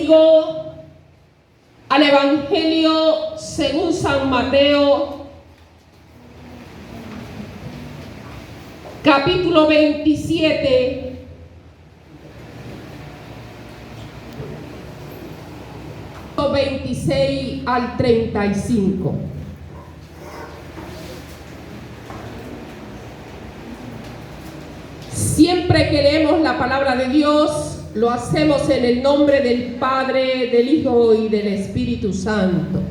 conmigo al Evangelio según San Mateo, capítulo 27, versículos 26 al 35. Siempre que leemos la palabra de Dios, lo hacemos en el nombre del Padre, del Hijo y del Espíritu Santo.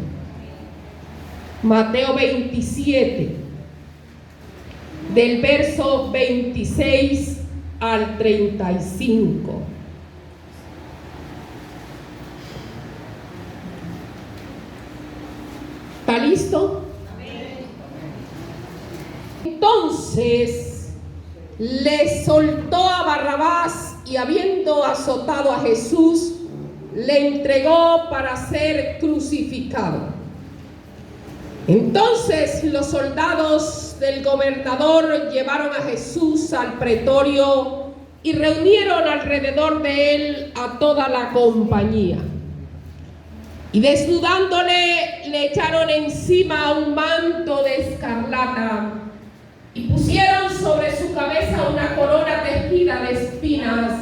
Mateo 27, del verso 26 al 35. ¿Está listo? Entonces le soltó a Barrabás y, habiendo azotado a Jesús, le entregó para ser crucificado. Entonces los soldados del gobernador llevaron a Jesús al pretorio y reunieron alrededor de él a toda la compañía. Y desnudándole, le echaron encima un manto de escarlata y pusieron sobre su cabeza una corona tejida de espinas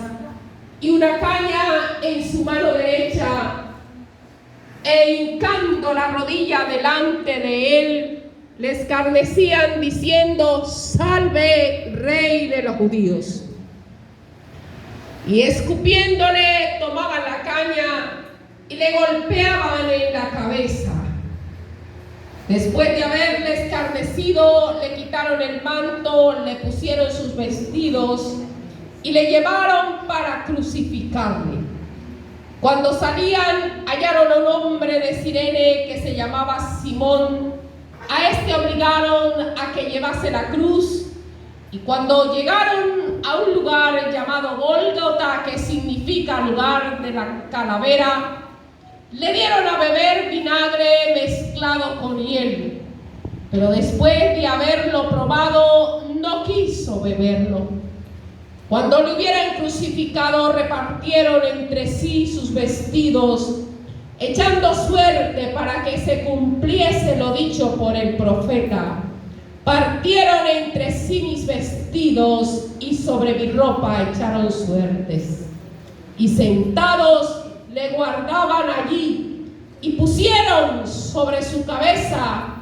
y una caña en su mano derecha, e hincando la rodilla delante de él, le escarnecían diciendo: «Salve, Rey de los judíos». Y escupiéndole, tomaban la caña y le golpeaban en la cabeza. Después de haberle escarnecido, le quitaron el manto, le pusieron sus vestidos y le llevaron para crucificarle. Cuando salían, hallaron a un hombre de Cirene que se llamaba Simón. A este obligaron a que llevase la cruz, y cuando llegaron a un lugar llamado Gólgota, que significa lugar de la calavera, le dieron a beber vinagre mezclado con hiel, pero después de haberlo probado, no quiso beberlo. Cuando lo hubieran crucificado, repartieron entre sí sus vestidos, echando suerte para que se cumpliese lo dicho por el profeta: «Partieron entre sí mis vestidos y sobre mi ropa echaron suertes». Y sentados le guardaban allí y pusieron sobre su cabeza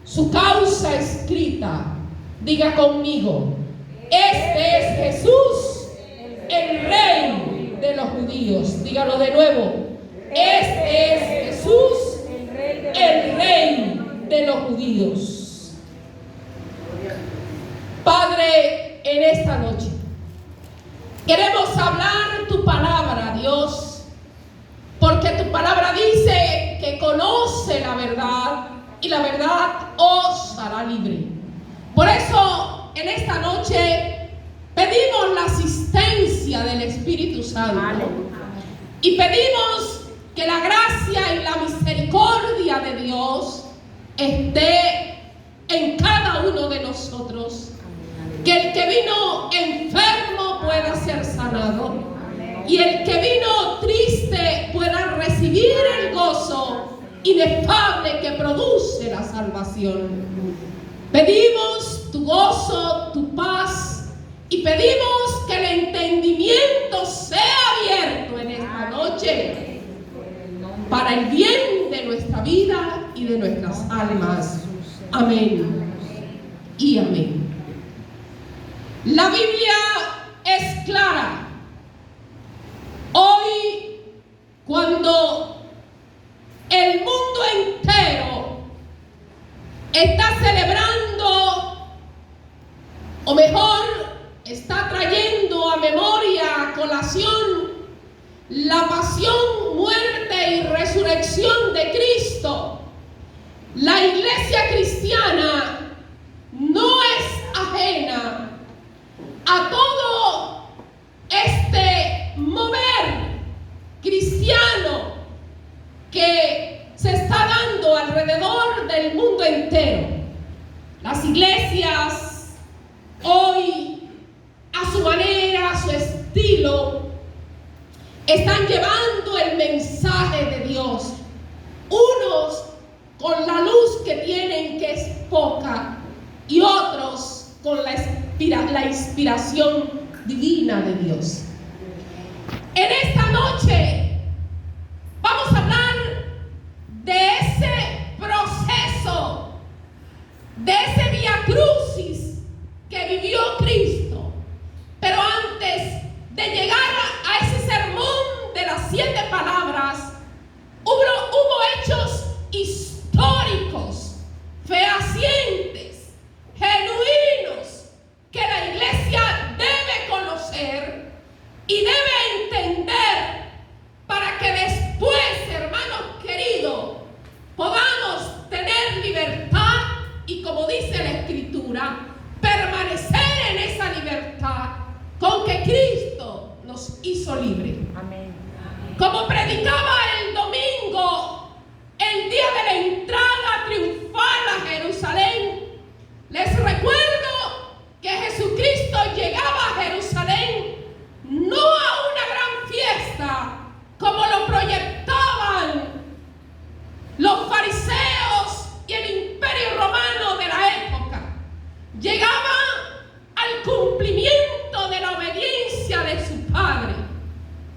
su causa escrita. Diga conmigo: «Este es Jesús, el Rey de los judíos». Dígalo de nuevo: «Este es Jesús, el Rey de los judíos». Padre, en esta noche queremos hablar tu palabra, Dios, porque tu palabra dice que conoce la verdad y la verdad os hará libre. Por eso, en esta noche pedimos la asistencia del Espíritu Santo y pedimos que la gracia y la misericordia de Dios esté en cada uno de nosotros. Que el que vino enfermo pueda ser sanado, y el que vino triste pueda recibir el gozo inefable que produce la salvación. Pedimos tu gozo, tu paz, y pedimos que el entendimiento sea abierto en esta noche para el bien de nuestra vida y de nuestras almas. Amén y amén. La Biblia es clara. Hoy, cuando el mundo entero está celebrando, o mejor, está trayendo a memoria, a colación, la pasión, muerte y resurrección de Cristo, la iglesia cristiana no es ajena a todo este mover cristiano que se está dando alrededor del mundo entero. Las iglesias hoy, a su manera, a su estilo, están llevando el mensaje de Dios. Unos con la luz que tienen, que es poca, y otros con la inspiración divina de Dios. En esta noche vamos a hablar de ese proceso, de ese vía crucis que vivió Cristo. Pero antes de llegar a ese sermón de las 7 palabras, hubo hechos históricos, fehacientes, genuinos, que la iglesia debe conocer y debe entender para que después, hermanos queridos, podamos tener libertad y, como dice la Escritura, permanecer en esa libertad con que Cristo nos hizo libres. Amén. Como predicaba el domingo, el día de la entrada triunfal a Jerusalén, les recuerdo que Jesucristo llegaba a Jerusalén no a una gran fiesta como lo proyectaban los fariseos y el imperio romano de la época. Llegaba al cumplimiento de la obediencia de su Padre,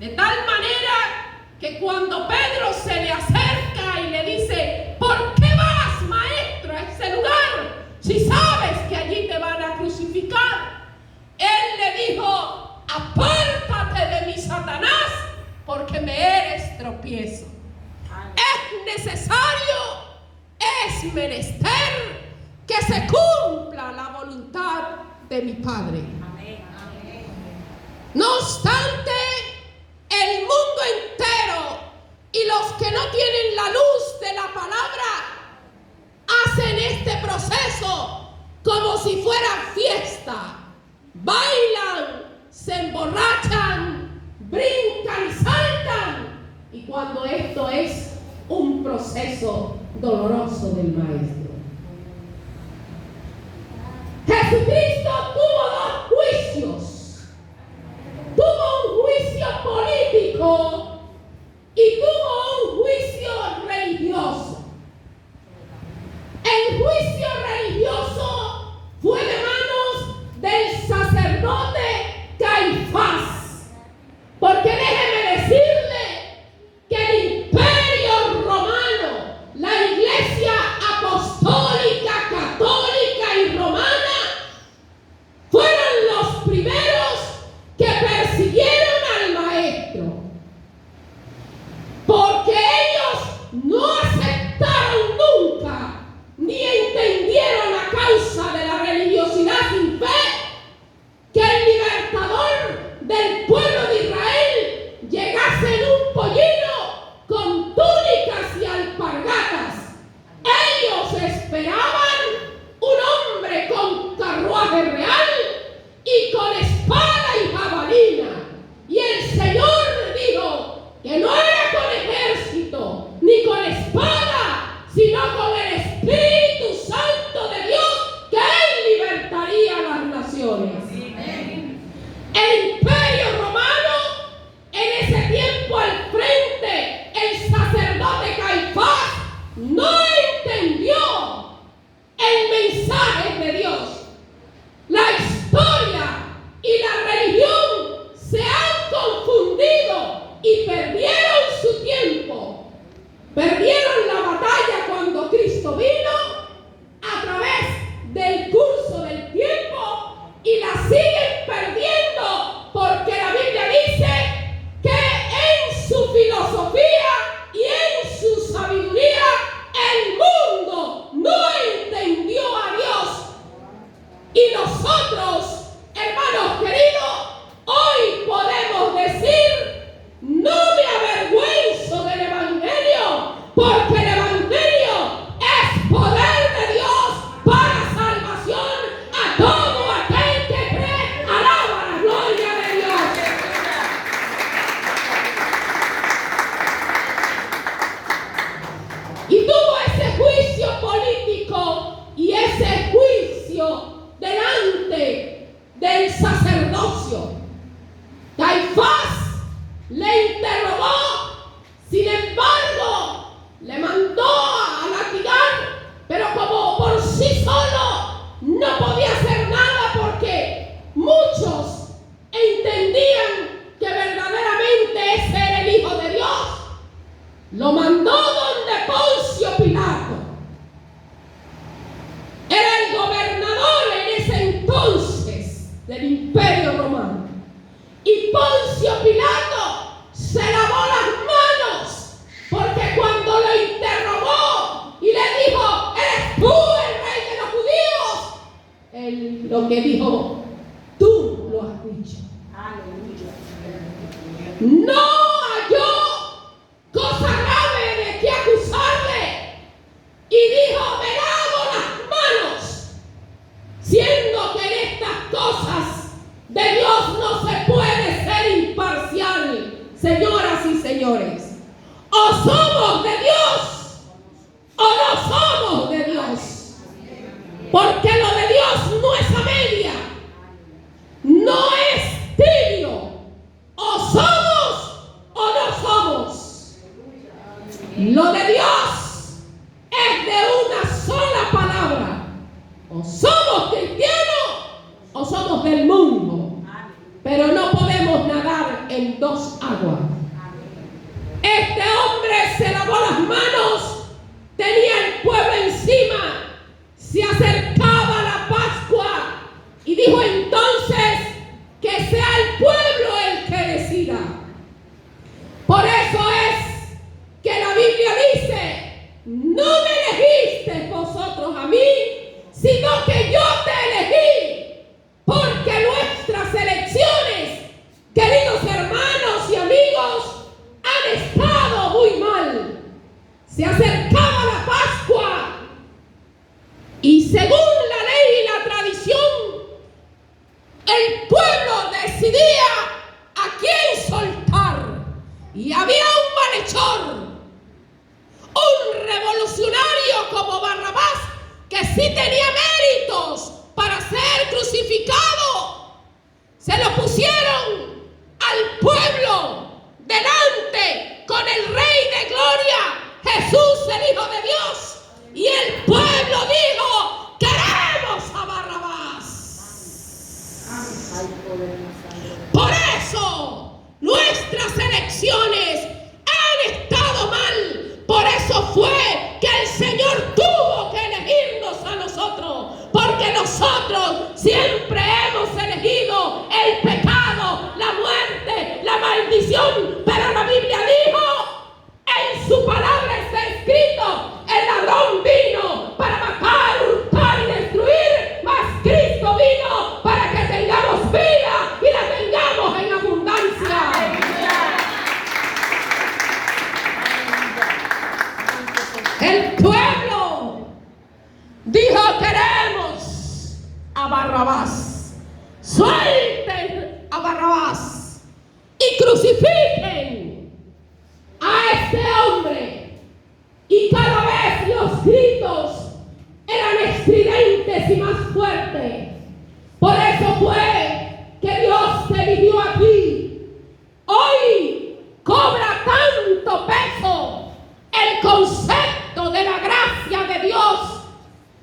de tal manera que cuando Pedro se le acerca y le dice: ¿por qué vas, maestro, a ese lugar si sabes que allí te van a crucificar? Él le dijo: apártate de mí, Satanás, porque me eres tropiezo. Es necesario, es menester que se cumpla la voluntad de mi Padre. No obstante, el mundo entero y los que no tienen la luz de la palabra hacen este proceso como si fuera fiesta. Bailan, se emborrachan, brincan y saltan. Y cuando esto es un proceso doloroso del Maestro. Jesucristo tuvo 2 juicios. Tuvo un juicio político y tuvo un juicio religioso. El juicio religioso fue de manos del sacerdote Caifás. Porque déjeme decirle que el imperio romano, la iglesia apostólica, católica y romana, fueron los primeros que persiguieron al Maestro. Porque ellos no aceptaron nunca ni entendieron la causa de la religiosidad sin fe, que el libertador del pueblo de Israel llegase en un pollino con túnicas y alpargatas. Ellos esperaban un hombre con carruaje real y con espada y jabalina. Y el Señor dijo que no era con ejército ni con espada, sino con el Espíritu Santo de Dios, que Él libertaría a las naciones. El imperio romano, en ese tiempo al frente, el sacerdote Caifás no entendió el mensaje de Dios. La historia y la religión se han confundido y perdieron su tiempo. Perdieron la batalla cuando Cristo vino a través del curso del tiempo y la siguen perdiendo porque la Biblia dice que en su filosofía y en su sabiduría el mundo no entendió a Dios. Y nosotros, hermanos queridos, hoy podemos decir: no me avergüenzo del Evangelio, porque el Evangelio es poder de Dios para salvación a todo aquel que cree. Alaba la gloria de Dios. lo mandó donde Poncio Pilato. Era el gobernador en ese entonces del Imperio Romano. Y Poncio Pilato se lavó las manos, porque cuando lo interrogó y le dijo: ¿eres tú el rey de los judíos? Él lo que dijo: tú lo has dicho. No halló cosa grave de qué acusarle y dijo: me lavo las manos, siendo que en estas cosas de Dios no se puede ser imparcial. Señoras y señores, o somos de Dios o no somos de Dios, porque lo de Dios no es a media, no es tibio. O somos o no somos. Lo de Dios es de una sola palabra: o somos cristianos o somos del mundo. Pero no podemos nadar en dos aguas. Este hombre se lavó las manos, tenía el pueblo encima, se acercaba la Pascua y dijo entonces: que sea el pueblo el que decida. Por eso es que la Biblia dice: no me elegisteis vosotros a mí, sino que yo te elegí. Porque nuestras elecciones, queridos hermanos y amigos, han estado muy mal. Se acercaba la Pascua y según la ley y la tradición, el pueblo decidía a quién soltar. Y había un malhechor, un revolucionario como Barrabás, que sí tenía méritos para ser crucificado. Se lo pusieron al pueblo delante con el Rey de Gloria, Jesús, el Hijo de Dios. Y el pueblo dijo: queremos a Barrabás. Por eso nuestras elecciones han estado mal. Por eso fue que el Señor tuvo que elegirnos a nosotros, porque nosotros siempre hemos elegido el pecado, la muerte, la maldición. Pero la Biblia dijo, en su palabra está escrito: el ladrón vino para matar, hurtar y destruir, mas Cristo vino para que tengamos vida y la tengamos en abundancia. El pueblo dijo: queremos a Barrabás. Suelten a Barrabás y crucifiquen a este hombre. Y cada vez los gritos eran estridentes y más fuertes. Por eso fue que Dios te eligió a ti. Hoy cobra tanto peso el concepto de la gracia de Dios,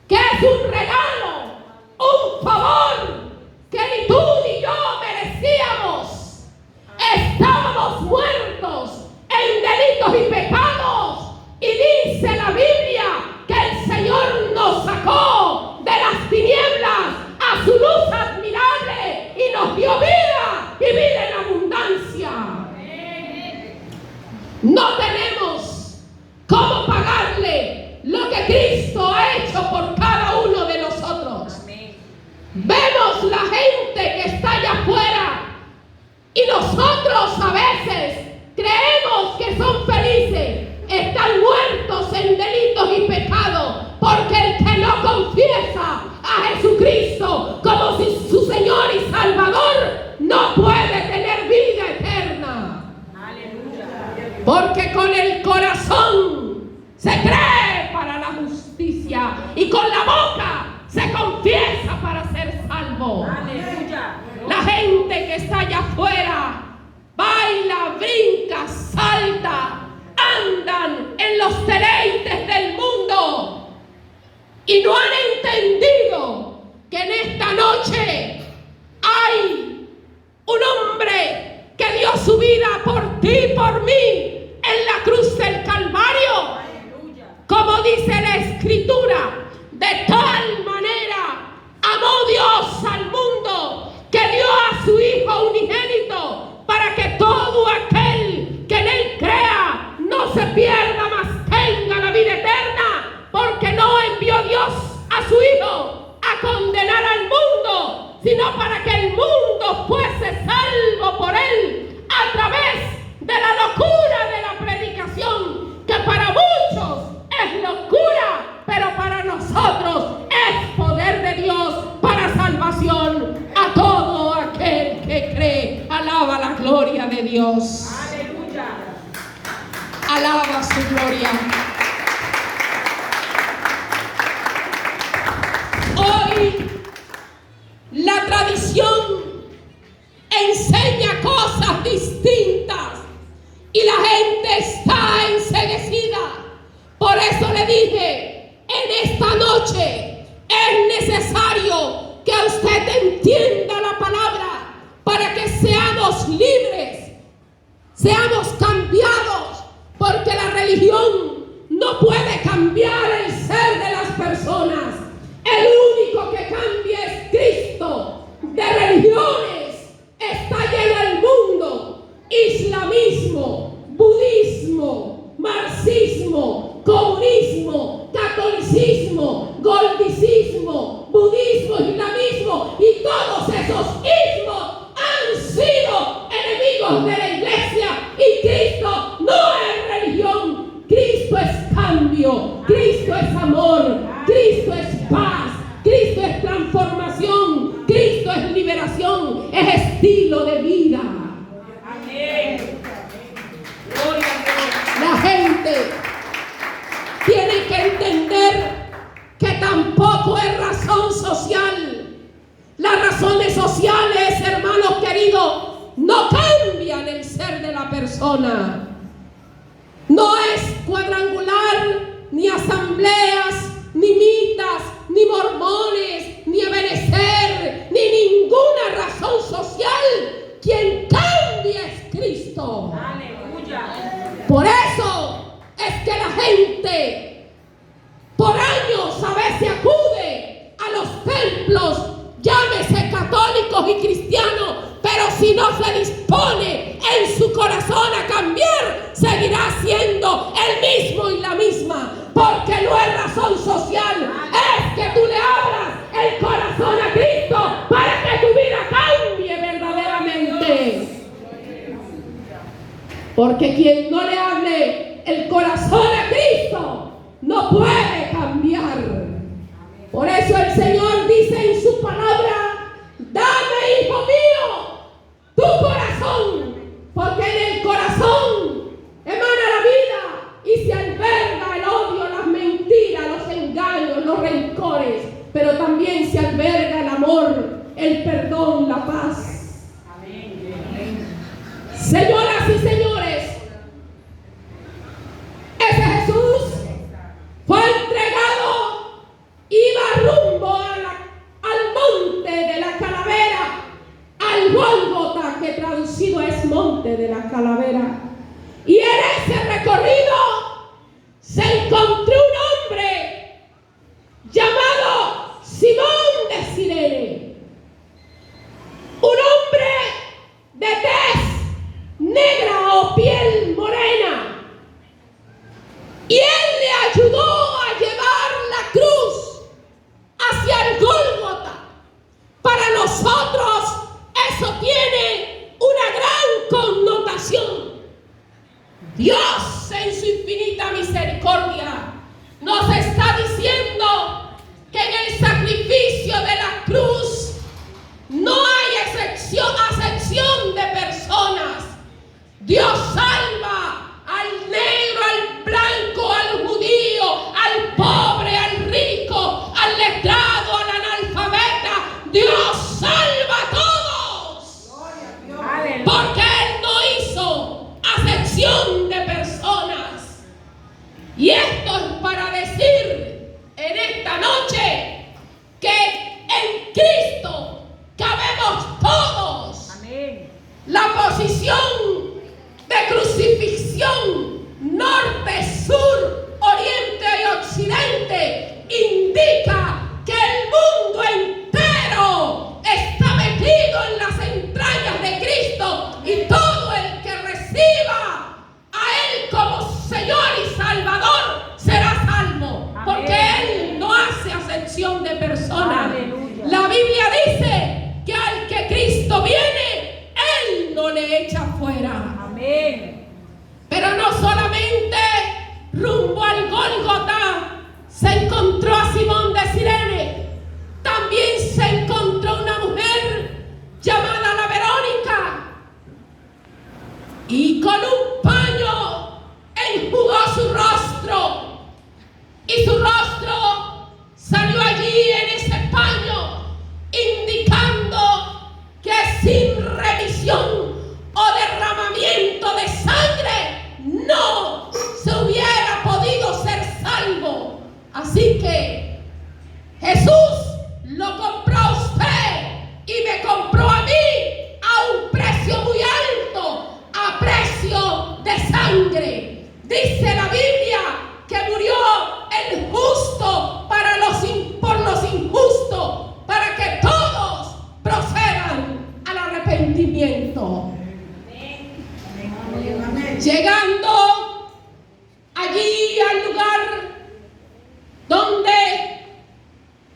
que es un regalo, un favor que ni tú ni yo merecíamos. Estábamos muertos en delitos y pecados, y dice la Biblia que el Señor nos sacó de las tinieblas a su luz admirable y nos dio vida y vida en abundancia. No tenemos cómo pagarle lo que Cristo ha hecho por cada uno de nosotros. Vemos la gente que está allá afuera y nosotros a veces creemos que son felices. Están muertos en delitos y pecados, porque el que no confiesa a Jesucristo como su Señor y Salvador no puede tener vida eterna. Porque con el corazón se cree para la justicia y con la boca se confiesa para ser salvo. Aleluya. La gente que está allá afuera baila, brinca, salta, andan en los deleites del mundo y no han entendido que en esta noche hay un hombre que dio su vida por ti y por mí en la cruz del Calvario. Escritura: de tal manera amó Dios al mundo que dio a su Hijo unigénito, para que todo aquel que en él crea no se pierda, mas tenga la vida eterna, porque no envió Dios a su Hijo a condenar al mundo, sino para que el mundo fuese salvo por él, a través de la locura de la predicación, que para muchos es locura, pero para nosotros es poder de Dios para salvación a todo aquel que cree. Alaba la gloria de Dios. Aleluya. Alaba su gloria. Hoy la tradición enseña cosas distintas y la gente está enceguecida. Por eso le dije, en esta noche es necesario que usted entienda la palabra para que seamos libres, seamos cambiados, porque la religión no puede cambiar el ser de las personas. El único que cambia es Cristo. De religiones está lleno el mundo: islamismo, budismo, marxismo, comunismo, catolicismo, goldicismo, budismo, islamismo, y todos esos ismos han sido enemigos de la iglesia, y Cristo no es religión. Cristo es cambio, Cristo es amor, Cristo es paz, Cristo es transformación, Cristo es liberación, es estilo de vida. Amén. Gloria a Dios. La gente tiene que entender que tampoco es razón social. Las razones sociales, hermanos queridos, no cambian el ser de la persona. No es cuadrangular, ni asambleas, ni mitas, ni mormones, ni Ebenezer, ni ninguna razón social. Quien cambia es Cristo. Aleluya. Por eso es que la gente por años a veces acude a los templos, llámese católicos y cristianos, pero si no se dispone en su corazón a cambiar, seguirá siendo el mismo y la misma, porque no es razón social, es que tú le abras el corazón a Cristo para que tu vida cambie verdaderamente. Porque quien no le hable el corazón a Cristo no puede cambiar. Por eso el Señor dice en su palabra: dame, hijo mío, tu corazón, porque en el corazón emana la vida y se alberga el odio, las mentiras, los engaños, los rencores, pero también se alberga el amor, el perdón, la paz. Señoras y señores, ese Jesús fue entregado, iba rumbo al monte de la calavera, al Gólgota, que traducido es monte de la calavera. Y en ese recorrido se encontró un hombre llamado Simón de Cirene, un hombre de tez negra o piel morena, y él le ayudó a llevar la cruz hacia el Gólgota. Para nosotros eso tiene una gran connotación. Dios, en su infinita misericordia, nos está diciendo que en el sacrificio de la cruz no hay acepción de personas. Dios salva al negro, al blanco, al judío, al pobre, al rico, al letrado, al analfabeta. Dios salva a todos. Porque Él no hizo acepción de personas. Y esto es para decir en esta noche que en Cristo cabemos todos. Amén. La posición de crucifixión, norte, sur, oriente y occidente, acepción de persona. Aleluya. La Biblia dice que al que Cristo viene, Él no le echa fuera. Amén. Pero no solamente rumbo al Gólgota se encontró a Simón de Cirene, también se encontró una mujer llamada la Verónica, y con un paño enjugó su rostro, y su rostro salió allí en ese paño, indicando que sin remisión o derramamiento de sangre no se hubiera podido ser salvo. Así que Jesús lo compró a usted y me compró a mí a un precio muy alto, a precio de sangre. Dice la Biblia que murió el justo por los injustos, para que todos procedan al arrepentimiento. Llegando allí al lugar donde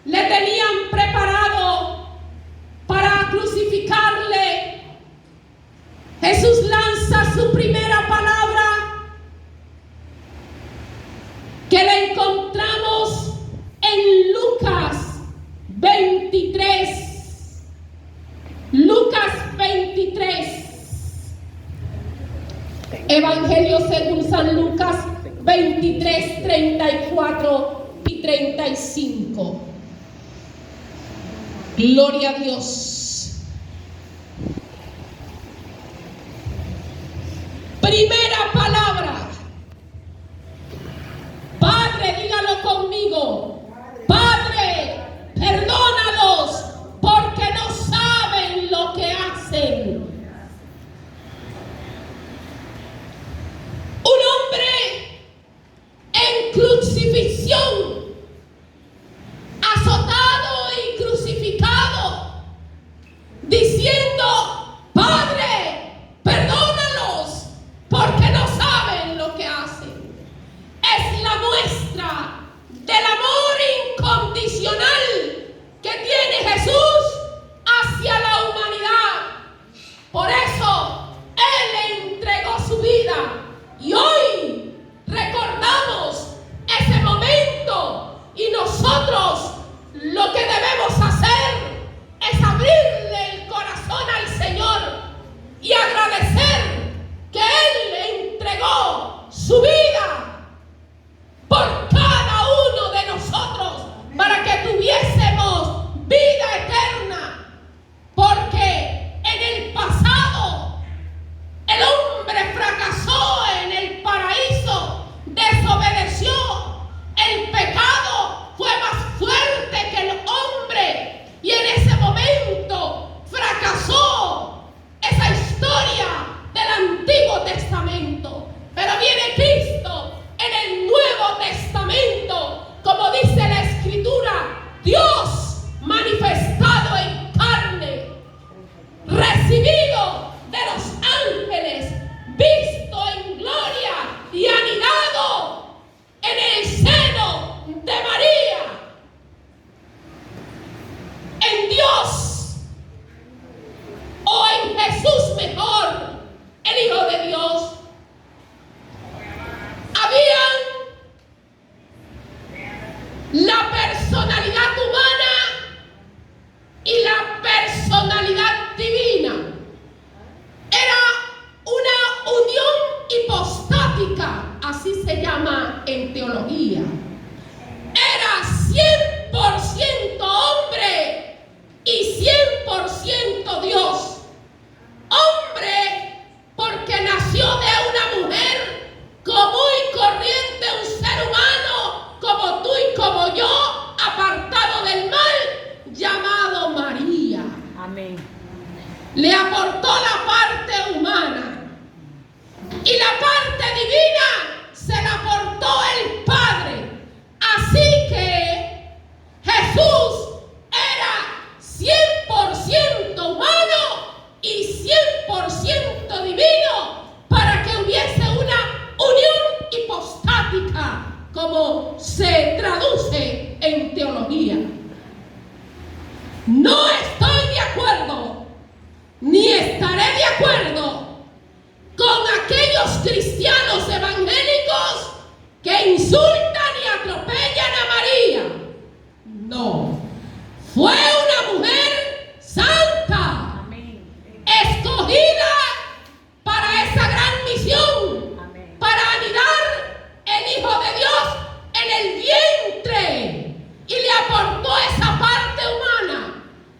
le tenían preparado para crucificarle, Jesús lanza su primera palabra, que la encontramos en Lucas 23. Lucas 23. Evangelio según San Lucas 23, 34 y 35. Gloria a Dios. Primera palabra. Padre, dígalo conmigo. Padre, perdónalos porque no saben lo que hacen. Un hombre en crucifixión, azotado y crucificado, diciendo: Padre, perdónalos porque no saben lo que hacen. Es la muestra del amor incondicional que tiene Jesús hacia la humanidad. Por eso Él entregó su vida. Y hoy recordamos ese momento, y nosotros lo que debemos hacer es abrirle el corazón al Señor y agradecer que Él entregó su vida por cada uno de nosotros para que tuviésemos vida eterna. Porque en el pasado el hombre fracasó en el paraíso, desobedeció, el pecado fue más fuerte que el hombre, y en ese momento fracasó esa historia del Antiguo Testamento. Pero viene Cristo en el Nuevo Testamento, como dice la Escritura, Dios manifestado en carne, recibido de los ángeles, visto en gloria y anidado en el seno de María. En Dios, o en Jesús mejor, el Hijo de Dios, habían la personalidad humana y la personalidad divina. Era una unión hipostática, así se llama en teología. Era 100% hombre y 100% Dios. Hombre porque nació de una mujer común y corriente, un ser humano como tú y como yo, apartado del mal, llamado María. Amén. Le aportó la parte humana, y la parte divina se la aportó el Padre. Así que Jesús era 100% humano y 100% divino, para que hubiese una unión hipostática como se traduce en teología. No estoy de acuerdo, ni estaré de acuerdo con aquellos cristianos evangélicos que insultan y atropellan a María. No, fue una mujer santa, escogida para esa gran misión, para anidar el Hijo de Dios en el vientre, y le aportó esa parte humana.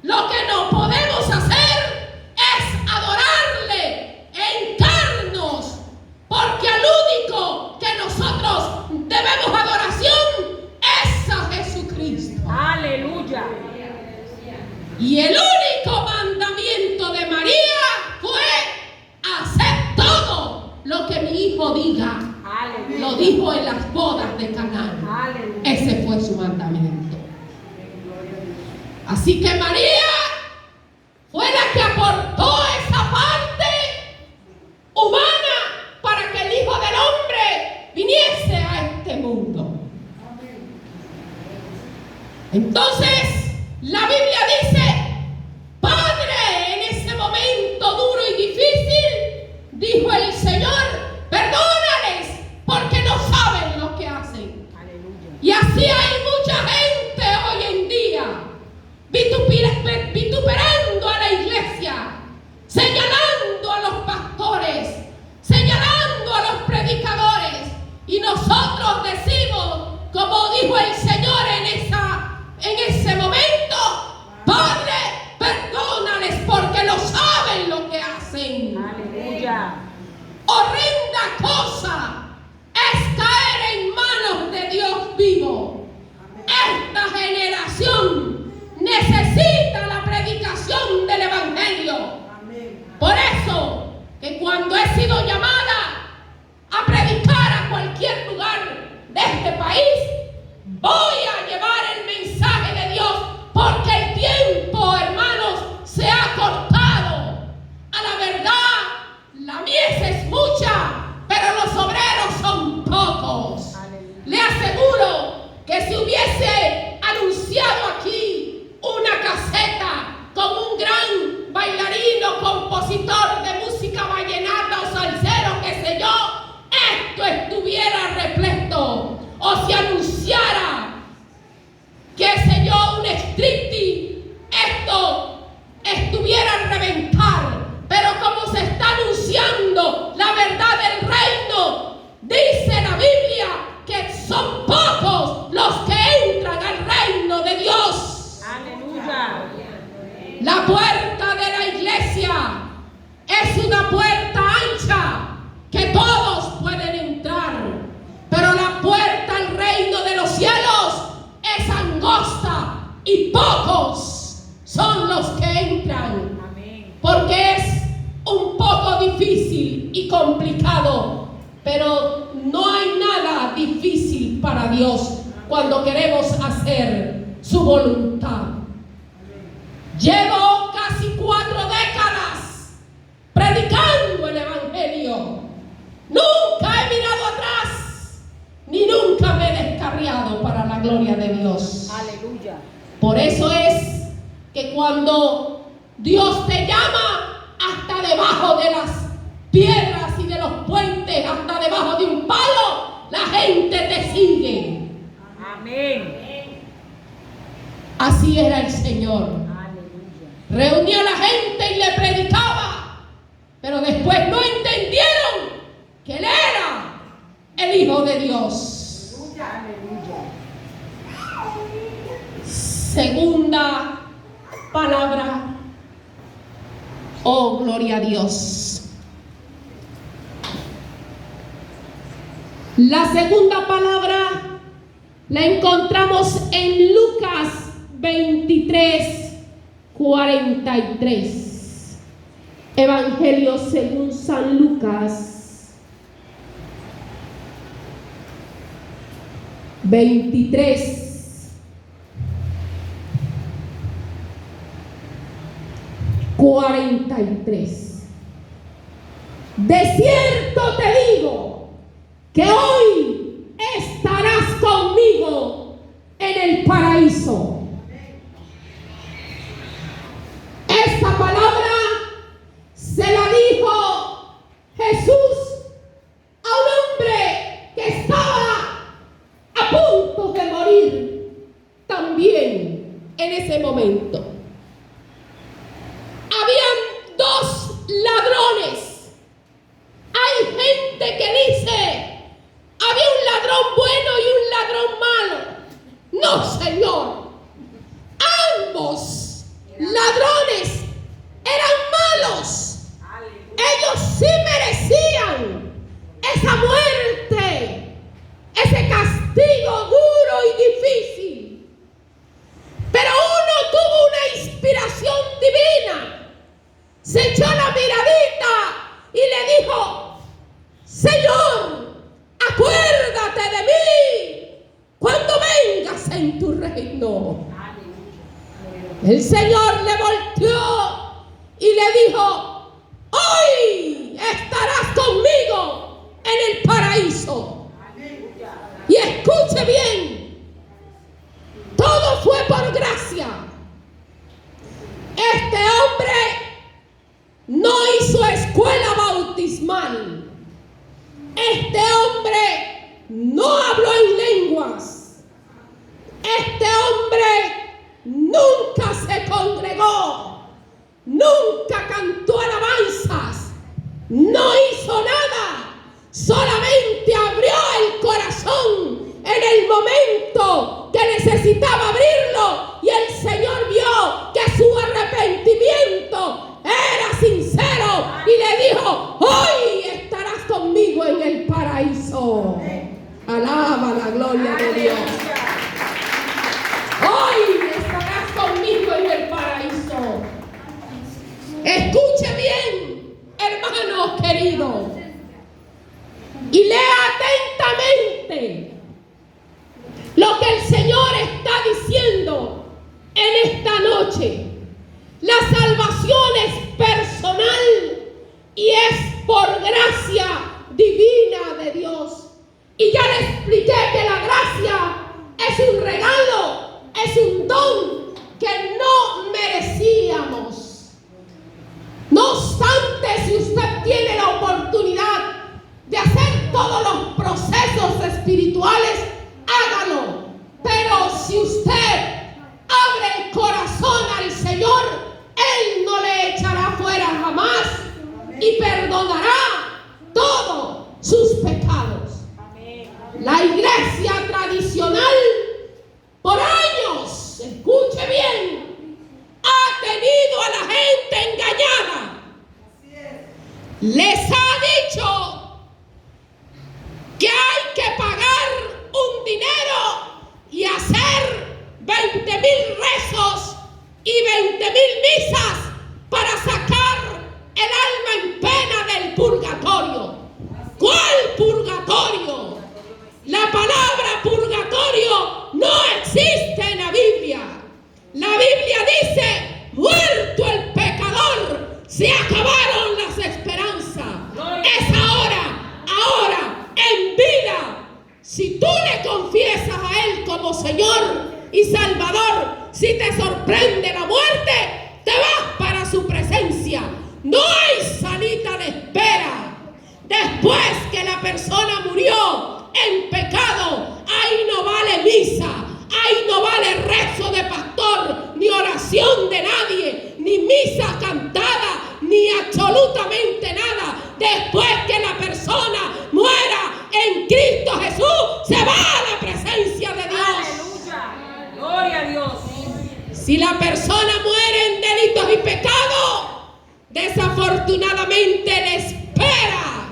Lo que no podemos hacer es adorarle e hincarnos, porque al único que nosotros debemos adoración es a Jesucristo. Aleluya. Y el único mandamiento de María fue hacer todo lo que mi hijo diga. Aleluya. Lo dijo en las bodas de Canaán. Aleluya. Ese fue su mandamiento. Así que María fue la que aportó esa parte humana para que el Hijo del Hombre viniese a este mundo. Entonces, la Biblia dice, Padre, en ese momento duro y difícil, dijo el Señor, perdónales, porque no saben lo que hacen. Aleluya. Y así hay mucha gente hoy en día vituperando a la iglesia, señalando a los pastores, señalando a los predicadores, y nosotros decimos, como dijo el Señor en ese momento, Padre, perdónales porque no saben lo que hacen. Aleluya. Horrenda cosa es caer en manos de Dios vivo. Esta generación necesita la predicación del Evangelio. Por eso, que cuando he sido llamada a predicar a cualquier lugar de este país, voy a llevar el mensaje de Dios, porque el tiempo, hermanos, se ha cortado. A la verdad, la mies es mucha, pero los obreros son pocos. Le aseguro que si hubiese anunciado aquí una caseta con un gran bailarino, compositor de música vallenata o salsero, qué sé yo, esto estuviera repleto. O si anunciara, qué sé yo, un striptease, esto estuviera a reventar. Pero como se está anunciando la verdad del reino, dice la Biblia que son pocos los que entran al reino de Dios. Aleluya. La puerta de la iglesia es una puerta ancha que todos pueden entrar, pero la puerta al reino de los cielos es angosta y pocos son los que entran, porque es un poco difícil y complicado, pero no hay nada difícil para Dios cuando queremos hacer su voluntad. Llevo casi 4 décadas predicando el Evangelio. Nunca he mirado atrás, ni nunca me he descarriado para la gloria de Dios. Aleluya. Por eso es que cuando Dios te llama, hasta debajo de las piedras y de los puentes, hasta debajo de un palo, la gente te sigue. Amén. Así era el Señor. Aleluya. Reunía a la gente y le predicaba, pero después no entendieron que Él era el Hijo de Dios. Aleluya. Segunda palabra. Oh, gloria a Dios. La segunda palabra la encontramos en Lucas 23:43. Evangelio según San Lucas 23:43. De cierto te digo que hoy estarás ese momento. Habían dos ladrones. Hay gente que dice, había un ladrón bueno y un ladrón malo. No, Señor. Ambos ladrones eran malos. Ellos sí merecían esa muerte, ese castigo duro y difícil. Pero uno tuvo una inspiración divina. Se echó la miradita y le dijo, Señor, acuérdate de mí cuando vengas en tu reino. El Señor le volteó y le dijo, hoy estarás conmigo en el paraíso. Y escuche bien, todo fue por gracia. Este hombre no hizo escuela bautismal. Este hombre no habló en lenguas. Este hombre nunca se congregó. Nunca cantó alabanzas, no hizo nada, solamente abrió el corazón en el momento que necesitaba abrirlo y el Señor vio que su arrepentimiento era sincero y le dijo, hoy estarás conmigo en el paraíso. Alaba la gloria de Dios. Hoy estarás conmigo en el paraíso. Escuche bien, hermanos queridos, y lea atentamente lo que el Señor está diciendo en esta noche. La salvación es personal y es por gracia divina de Dios. Y ya le expliqué que la gracia es un regalo, es un don que no merecíamos. No obstante, si usted tiene la oportunidad de hacer todos los procesos espirituales, hágalo. Pero si usted abre el corazón al Señor, Él no le echará fuera jamás y perdonará todos sus pecados. La iglesia tradicional, por años, escuche bien, ha tenido a la gente engañada. Les ha dicho que hay que pagar un dinero y hacer 20,000 rezos y 20,000 misas para sacar el alma en pena del purgatorio. ¿Cuál purgatorio? La palabra purgatorio no existe en la Biblia. La Biblia dice, muerto el pecador, se acabaron las esperanzas. Es ahora, en vida. Si tú le confiesas a Él como Señor y Salvador, si te sorprende la muerte, te vas para su presencia. No hay salida de espera. Después que la persona murió en pecado, ahí no vale misa. Ahí no vale rezo de pastor, ni oración de nadie, ni misa cantada, ni absolutamente nada. Después que la persona muera en Cristo Jesús, se va a la presencia de Dios. Aleluya. Gloria a Dios. Si la persona muere en delitos y pecados, desafortunadamente le espera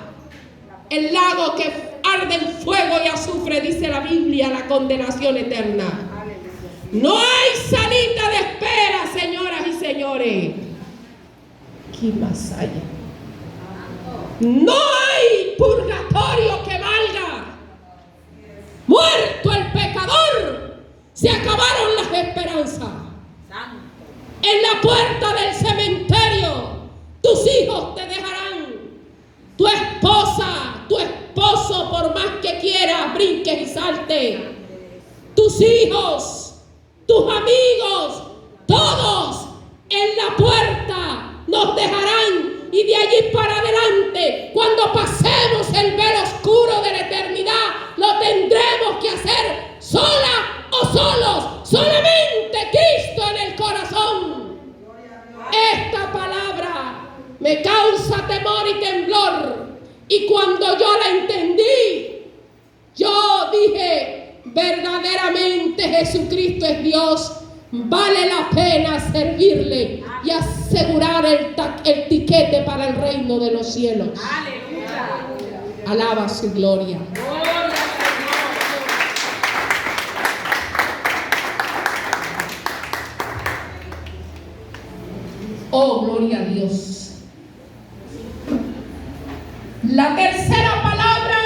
el lago que arde en fuego y azufre, dice la Biblia, la condenación eterna. No hay salida de espera, señoras y señores. ¿Qué más hay? No hay purgatorio que valga. Muerto el pecador, se acabaron las esperanzas. En la puerta del cementerio, tus hijos te dejarán. Tu esposa, tu esposo, por más que quieras, brinques y saltes. Tus hijos, tus amigos, todos en la puerta nos dejarán. Y de allí para adelante, cuando pasemos el velo oscuro de la eternidad, lo tendremos que hacer sola o solos. Solamente Cristo en verdaderamente Jesucristo es Dios, vale la pena servirle y asegurar el tiquete para el reino de los cielos. Aleluya. Alaba su gloria. Gloria al Señor. Oh, gloria a Dios. La tercera palabra,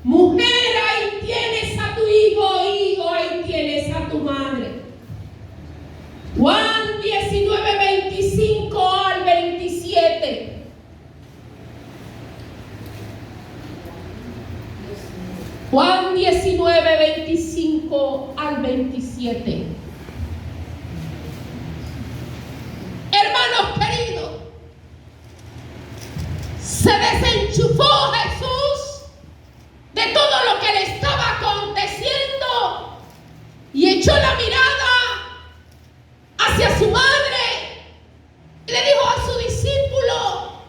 mujer, ahí tienes a tu hijo, hijo, ahí tienes a tu madre. Juan 19, 25 al 27. Juan 19, 25 al 27. Hermanos queridos, se desenchufó Jesús de todo lo que le estaba aconteciendo y echó la mirada hacia su madre y le dijo a su discípulo: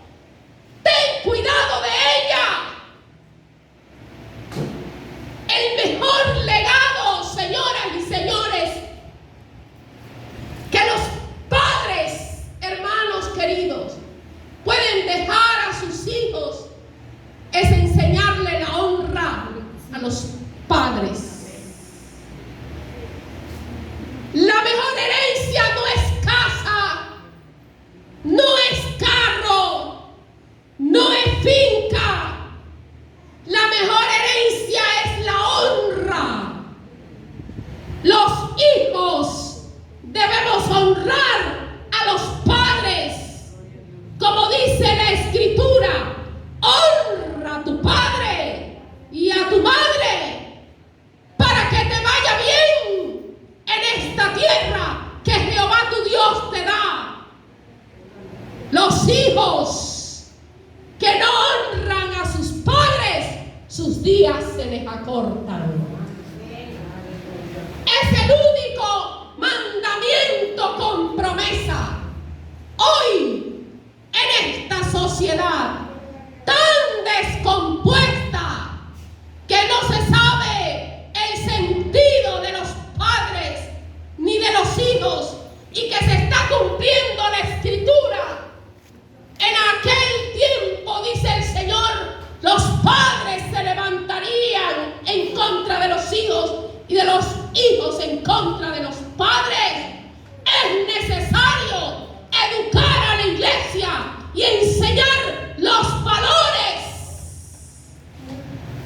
ten cuidado de ella. El mejor legado, señoras y señores, que los padres, hermanos queridos, pueden dejar a sus hijos es enseñarle la honra a los padres. La mejor herencia no es casa, no es carro, no es finca. La mejor herencia es la honra. Los hijos debemos honrar a los padres. Como dice la Escritura, honra a tu padre y a tu madre para que te vaya bien en esta tierra que Jehová tu Dios te da. Los hijos que no honran a sus padres, sus días se les acortan. Es el único mandamiento con promesa. Hoy, en esta sociedad tan descompuesta que no se sabe el sentido de los padres ni de los hijos y que se está cumpliendo la Escritura. En aquel tiempo, dice el Señor, los padres se levantarían en contra de los hijos y de los hijos en contra de los padres. Es necesario educar a la iglesia y enseñar los valores.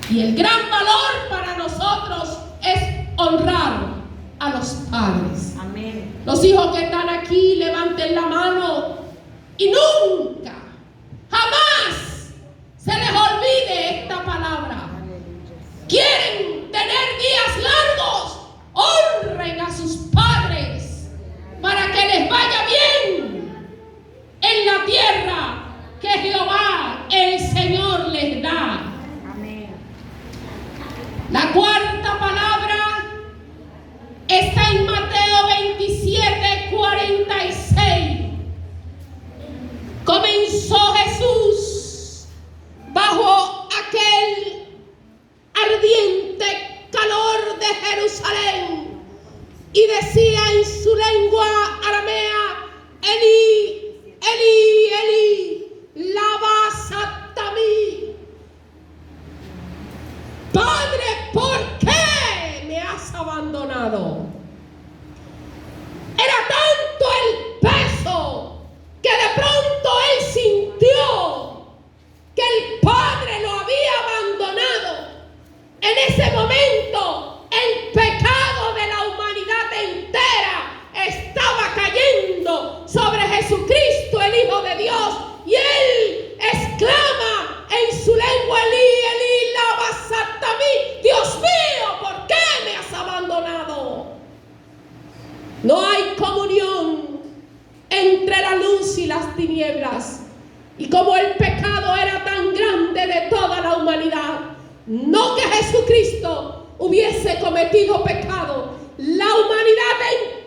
Y el gran valor para nosotros es honrar a los padres. Amén. Los hijos que están aquí, levanten la mano y nunca, jamás se les olvide esta palabra. Quieren tener días largos, honren a sus padres para que les vaya bien en la tierra que Jehová el Señor les da. Amén. La cuarta palabra está en Mateo 27, 46. Comenzó Jesús bajo aquel ardiente calor de Jerusalén y decía en su lengua aramea: Elí, Elí, Elí, lama sabactani. Padre, ¿por qué me has abandonado? Era tanto el peso que de pronto él sintió que el Padre lo había abandonado. En ese momento el pecado de la humanidad entera estaba cayendo sobre Jesucristo, el Hijo de Dios, y él exclama en su lengua: Elí, Elí, lama sabactani. Dios mío, ¿por qué me has abandonado? No hay comunión entre la luz y las tinieblas. Y como el pecado era tan grande de toda la humanidad, no que Jesucristo hubiese cometido pecado, la humanidad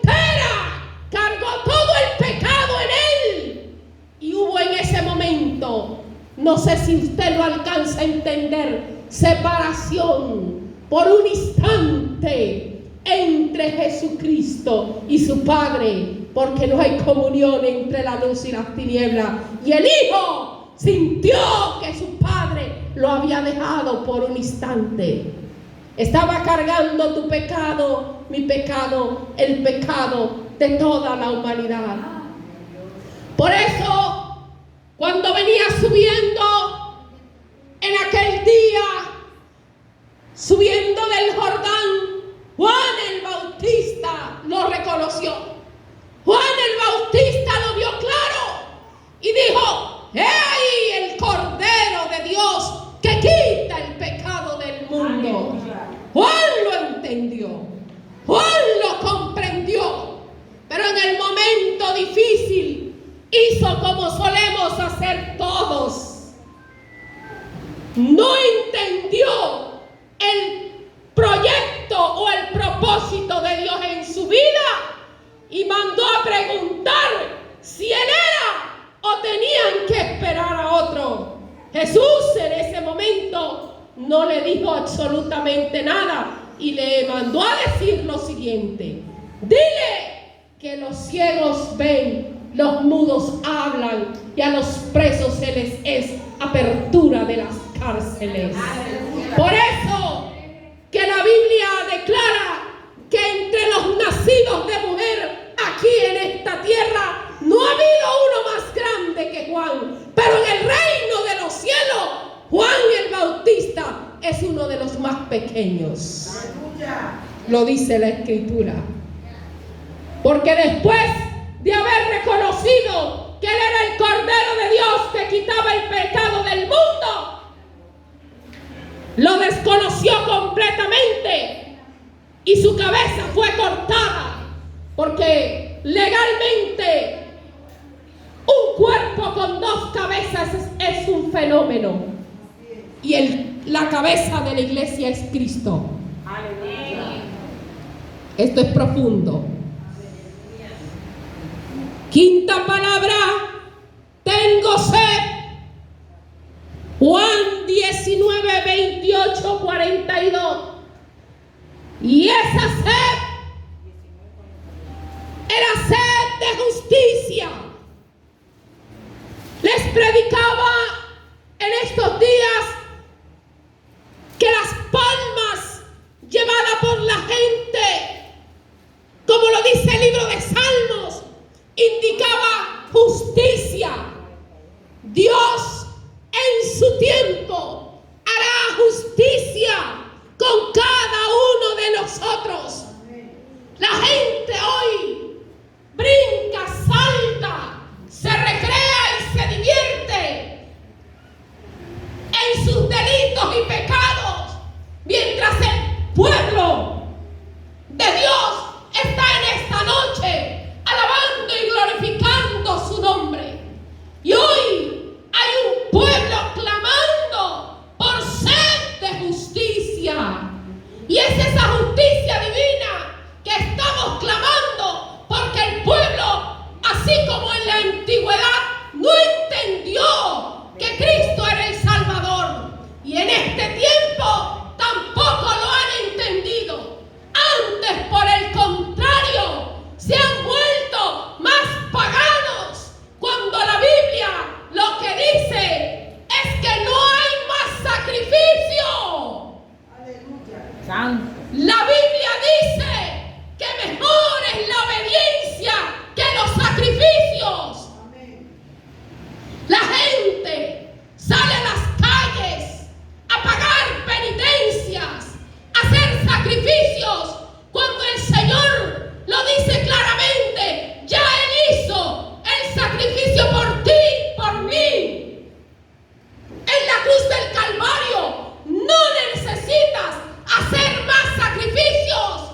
entera cargó todo el pecado en él. Y hubo en ese momento, no sé si usted lo alcanza a entender, separación. por un instante entre Jesucristo y su Padre, porque no hay comunión entre la luz y las tinieblas. Y el Hijo sintió que su Padre lo había dejado por un instante. Estaba cargando tu pecado, mi pecado, el pecado de toda la humanidad. Por eso, cuando venía subiendo en aquel día, subiendo del Jordán, Juan el Bautista lo reconoció. Juan el Bautista lo vio claro y dijo: ¡He ahí el Cordero de Dios que quita el pecado del mundo! Juan lo entendió, Juan lo comprendió, pero en el momento difícil hizo como solemos hacer todos. No entendió el proyecto o el propósito de Dios en su vida y mandó a preguntar si él era o tenían que esperar a otro. Jesús en ese momento no le dijo absolutamente nada y le mandó a decir lo siguiente: dile que los ciegos ven, los mudos hablan y a los presos se les es apertura de las cárceles. Por eso que la Biblia declara que entre los nacidos de mujer aquí en esta tierra no ha habido uno más grande que Juan, pero en el reino de los cielos Juan el Bautista es uno de los más pequeños. Lo dice la Escritura. Porque después de haber reconocido que él era el Cordero de Dios que quitaba el pecado del mundo, lo desconoció completamente y su cabeza fue cortada, porque legalmente un cuerpo con dos cabezas es un fenómeno, y la cabeza de la iglesia es Cristo. Esto es profundo. Quinta palabra: tengo sed. Juan 19, 28, 42. Y esa sed era sed de justicia. Les predicaba en estos días que las palmas llevadas por la gente, como lo dice el libro de Salmos, indicaba justicia. Dios en su tiempo hará justicia con cada uno de nosotros. La gente hoy brinca, salta, se recrea y se divierte en sus delitos y pecados, mientras el pueblo de Dios está en esta noche alabando y glorificando su nombre. Y hoy hay un pueblo clamando por sed de justicia. Y es esa justicia divina que estamos clamando, porque el pueblo, así como en la antigüedad, no entendió que Cristo era el Salvador. Y en este tiempo tampoco lo han entendido. Antes, por el contrario, se han vuelto más paganos, cuando la Biblia lo que dice es que no hay más sacrificio. Santo. La Biblia dice que mejor es la obediencia que los sacrificios. La gente sale a las calles a pagar penitencias, a hacer sacrificios, cuando el Señor lo dice claramente: ya Él hizo el sacrificio por ti, por mí. En la cruz del Calvario no necesitas hacer más sacrificios,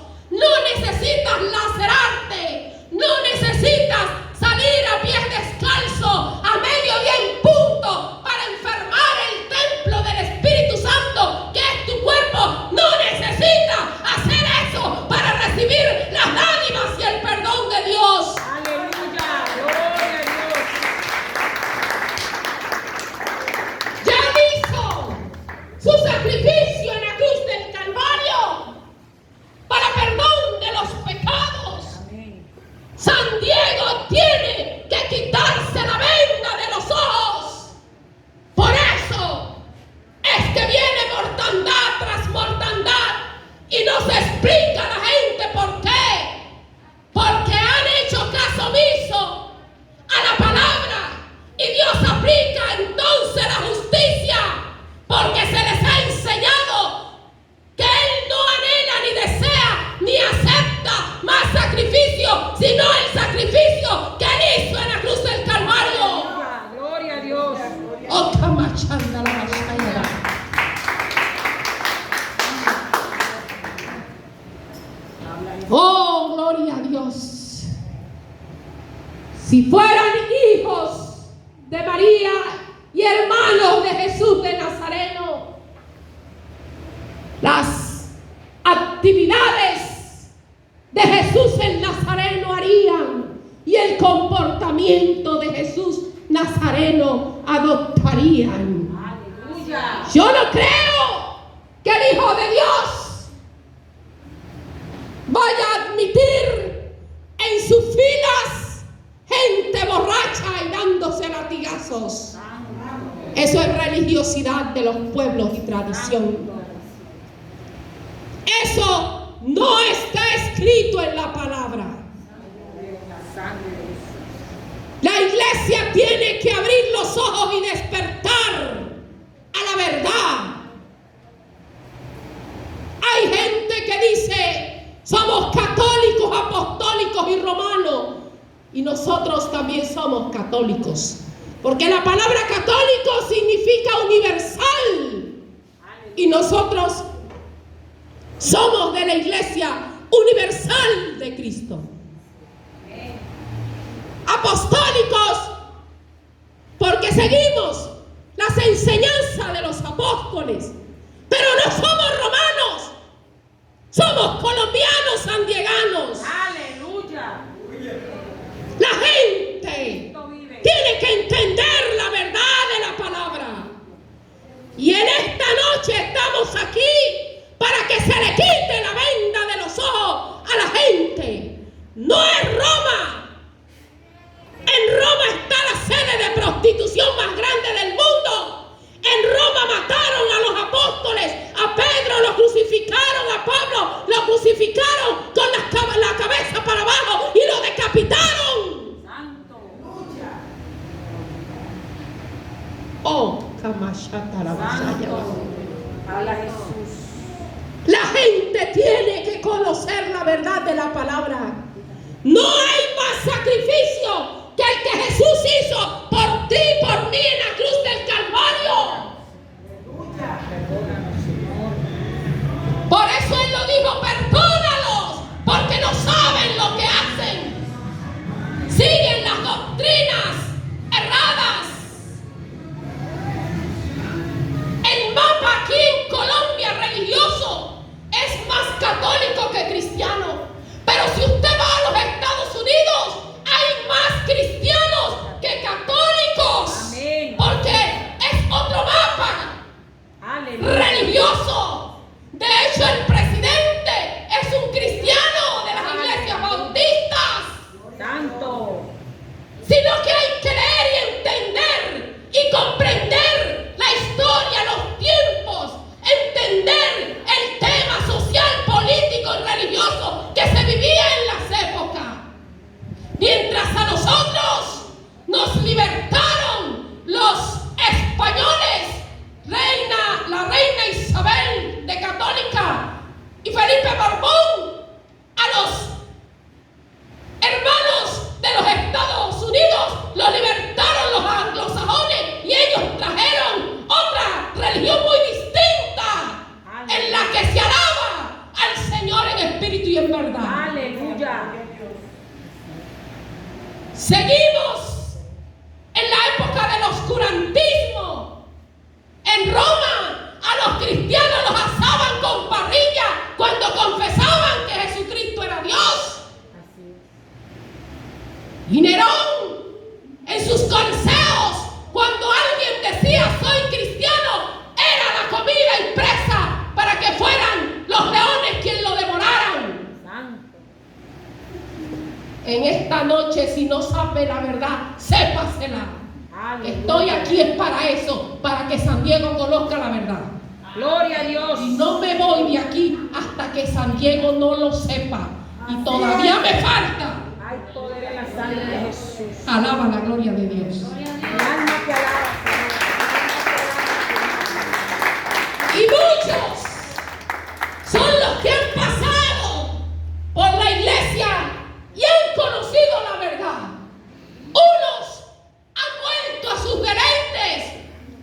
Oh, gloria a Dios. Si fueran hijos de María y hermanos de Jesús de Nazareno, las actividades de Jesús el Nazareno harían y el comportamiento de Jesús Nazareno adoptarían. Aleluya. Yo no creo que el Hijo de Dios vaya a admitir en sus filas gente borracha y dándose latigazos. Eso es religiosidad de los pueblos y tradición. Eso no está escrito en la palabra. La iglesia tiene que abrir los ojos y despertar a la verdad. Hay gente que dice, somos católicos, apostólicos y romanos. Y nosotros también somos católicos. Porque la palabra católico significa universal. Y nosotros somos de la iglesia universal de Cristo. Apostólicos, porque seguimos las enseñanzas de los apóstoles. Pero no somos romanos. Somos colombianos, sandieganos. Aleluya. La gente tiene que entender la verdad de la palabra. Y en esta noche estamos aquí para que se le quite la venda de los ojos a la gente. No es Roma. En Roma está la sede de prostitución más grande del mundo. En Roma mataron a los apóstoles. A Pedro lo crucificaron, a Pablo lo crucificaron con la cabeza para abajo y lo decapitaron. Santo. Oh, Kamashata la Santo. Habla Jesús. La gente tiene que conocer la verdad de la palabra. No hay más sacrificio que el que Jesús hizo por ti y por mí en la cruz del Calvario. Por eso Él lo dijo, perdónalos, porque no saben lo que hacen. Siguen las doctrinas erradas. El mapa aquí en Colombia religioso es más católico que cristiano. Pero si usted va a los Estados Unidos, hay más cristianos que católicos. Amén. Porque es otro mapa religioso. De hecho, el presidente es un cristiano de las iglesias bautistas. Santo. Sino que hay que leer y entender y comprender la historia, los tiempos, entender el tema social, político y religioso que se vivía en las épocas. Mientras a nosotros nos libertaron los españoles, la reina Isabel de Católica y Felipe Borbón, a los hermanos de los Estados Unidos los libertaron los anglosajones y ellos trajeron otra religión muy distinta en la que se alaba al Señor en espíritu y en verdad. Aleluya. Seguimos en la época del oscurantismo. En Roma a los cristianos los asaban con parrilla cuando confesaban que Jesucristo era Dios. Y Nerón, en sus consejos, cuando alguien decía soy cristiano, era la comida impresa para que fueran los leones quienes lo devoraran. Santo. En esta noche, si no sabe la verdad, sépasela. Aleluya. Estoy aquí es para eso, para que San Diego conozca la verdad. Gloria a Dios. Y no me voy de aquí hasta que San Diego no lo sepa. Y todavía me falta. Hay poder en la sangre de Jesús. Alaba la gloria de Dios. Mi alma te alaba, Señor. Y muchos son los que han pasado por la iglesia y han conocido la verdad. Unos han vuelto a sus deleites,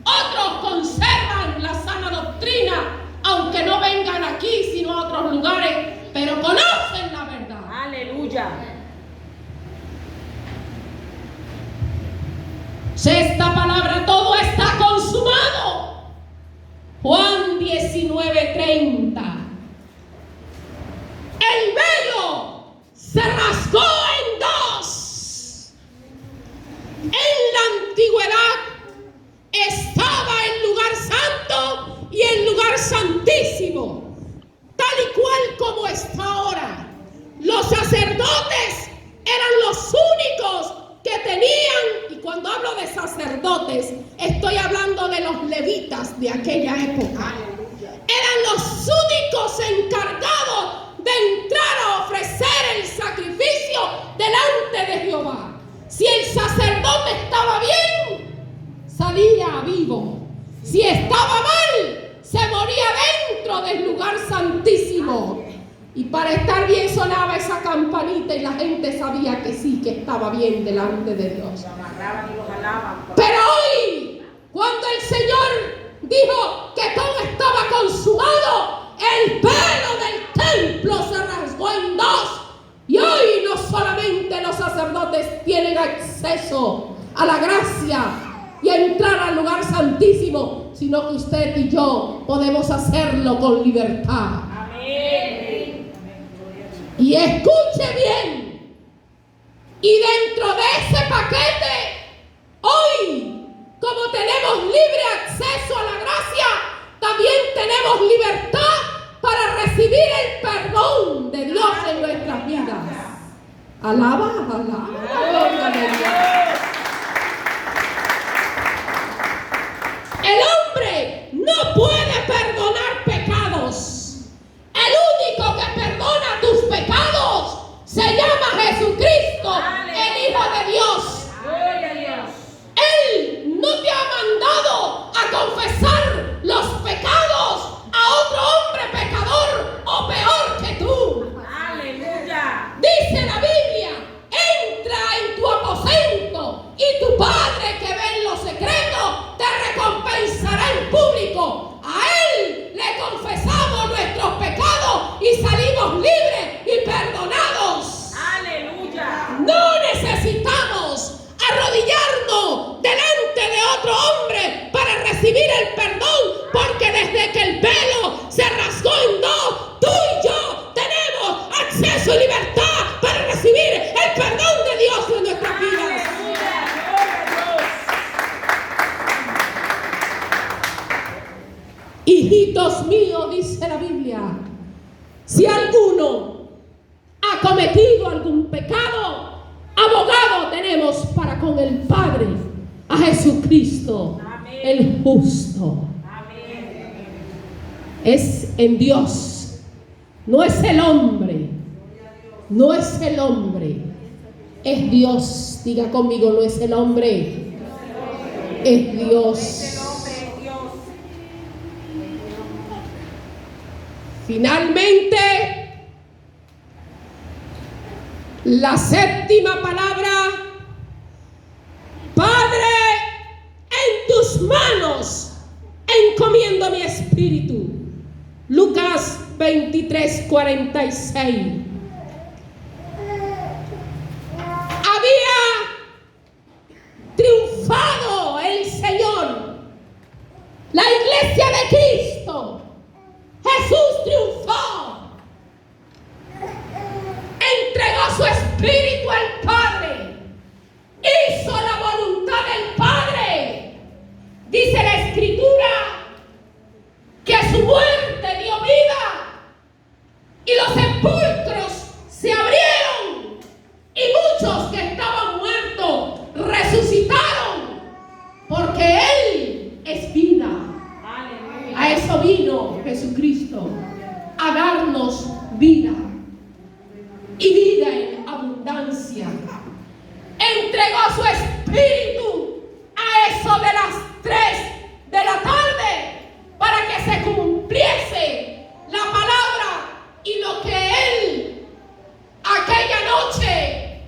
otros conservan la sana doctrina, aunque no vengan aquí sino a otros lugares, pero conocen la verdad. Esta palabra, todo está consumado. Juan 19:30. El velo se rasgó en dos. En la antigüedad estaba el lugar santo y el lugar santísimo, tal y cual como está ahora. Los sacerdotes eran los únicos que tenían, y cuando hablo de sacerdotes, estoy hablando de los levitas de aquella época. Eran los únicos encargados de entrar a ofrecer el sacrificio delante de Jehová. Si el sacerdote estaba bien, salía vivo. Si estaba mal, se moría dentro del lugar santísimo. Y para estar bien sonaba esa campanita y la gente sabía que sí, que estaba bien delante de Dios. Pero hoy, cuando el Señor dijo que todo estaba consumado, el velo del templo se rasgó en dos. Y hoy no solamente los sacerdotes tienen acceso a la gracia y a entrar al lugar santísimo, sino que usted y yo podemos hacerlo con libertad. Amén. Y escuche bien, y dentro de ese paquete, hoy, como tenemos libre acceso a la gracia, también tenemos libertad para recibir el perdón de Dios en nuestras vidas. Alaba, gloria a Dios. El hombre no puede perdonar pecados. El único que perdona tus pecados se llama Jesucristo, el Hijo de Dios. Gloria a Dios. Él no te ha mandado a confesar los pecados a otro hombre pecador o peor que tú. Aleluya. Dice la Biblia, entra en tu aposento y tu Padre que ve en lo secreto te recompensará en público. A Él le confesamos nuestros pecados y salimos libres y perdonados. Aleluya. No necesitamos arrodillarnos delante de otro hombre para recibir el perdón, porque desde que el velo se rasgó en dos, tú y yo tenemos acceso y libertad para recibir el perdón de Dios en nuestras vidas. Aleluya. Gloria a Hijitos míos, dice la Biblia, si alguno ha cometido algún pecado, abogado tenemos para con el Padre, a Jesucristo, Amén. el justo. Amén. Es en Dios, no es el hombre, no es el hombre, es Dios. Diga conmigo, no es el hombre, es Dios. Finalmente, la séptima palabra: Padre, en tus manos encomiendo mi espíritu. Lucas 23:46. Había triunfado el Señor. La iglesia de Cristo, Jesús triunfó. Entregó su espíritu al Padre. Hizo la voluntad del Padre. Dice la Escritura que a su muerte dio vida y los sepulcros se abrieron y muchos que estaban muertos resucitaron, porque Él es vida. A eso vino Jesucristo, a darnos vida y vida en abundancia. Entregó su espíritu a eso de las 3 de la tarde para que se cumpliese la palabra y lo que Él aquella noche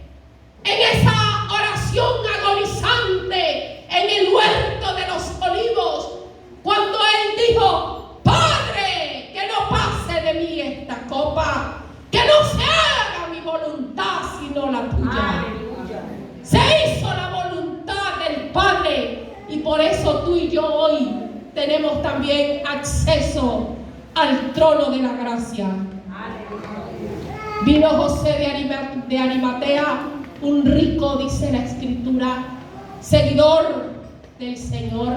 en esa oración agonizante en el huerto de los olivos, cuando Él dijo: Padre, que no pase de mí esta copa, que no se haga mi voluntad la tuya. Aleluya. Se hizo la voluntad del Padre y por eso tú y yo hoy tenemos también acceso al trono de la gracia. Vino José de Arimatea, un rico, dice la Escritura, seguidor del Señor,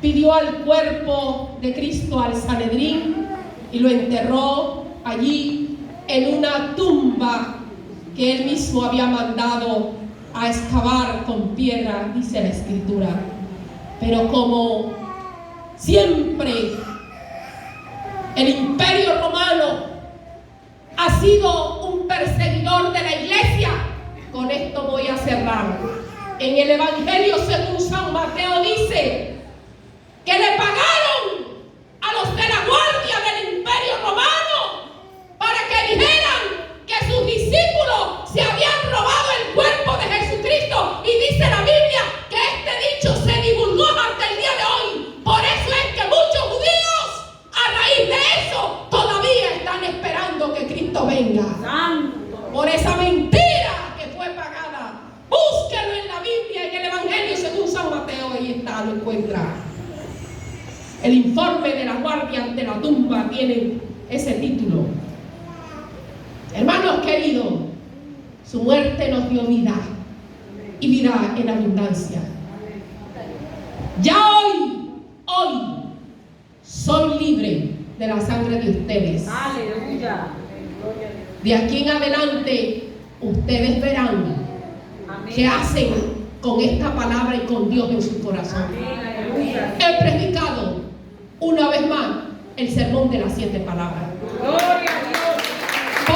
pidió al cuerpo de Cristo al Sanedrín y lo enterró allí en una tumba que él mismo había mandado a excavar con piedra, dice la Escritura. Pero como siempre el Imperio Romano ha sido un perseguidor de la iglesia, con esto voy a cerrar. En el Evangelio según San Mateo dice que le pagaron a los de la guardia del Imperio Romano para que dijeran que sus discípulos se habían robado el cuerpo de Jesucristo, y dice la Biblia que este dicho se divulgó hasta el día de hoy. Por eso es que muchos judíos, a raíz de eso, todavía están esperando que Cristo venga. Santo. Por esa mentira que fue pagada. Búsquelo en la Biblia, en el Evangelio según San Mateo, ahí está, lo encuentra. El informe de la guardia ante la tumba tiene ese título. Hermanos queridos, su muerte nos dio vida, y vida en abundancia. Ya hoy soy libre de la sangre de ustedes. Aleluya. De aquí en adelante ustedes verán qué hacen con esta palabra y con Dios en su corazón. Aleluya. He predicado una vez más el sermón de las 7 palabras. Gloria